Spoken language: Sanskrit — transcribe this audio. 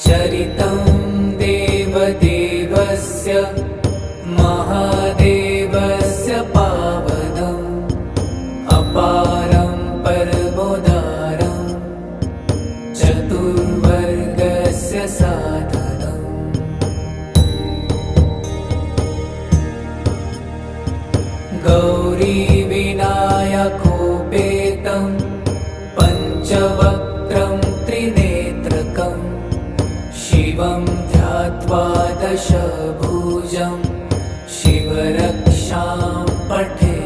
चरितं देवदेवस्य महादेवस्य पावनम् अपारं परमोदारं चतुर्वर्गस्य साधनम्। गौरीविनायकोपेतं पञ्चवक्त्रं त्रिनेत्रकम् शिवं ध्यात्वा दशभुजं शिवरक्षां पठेत्।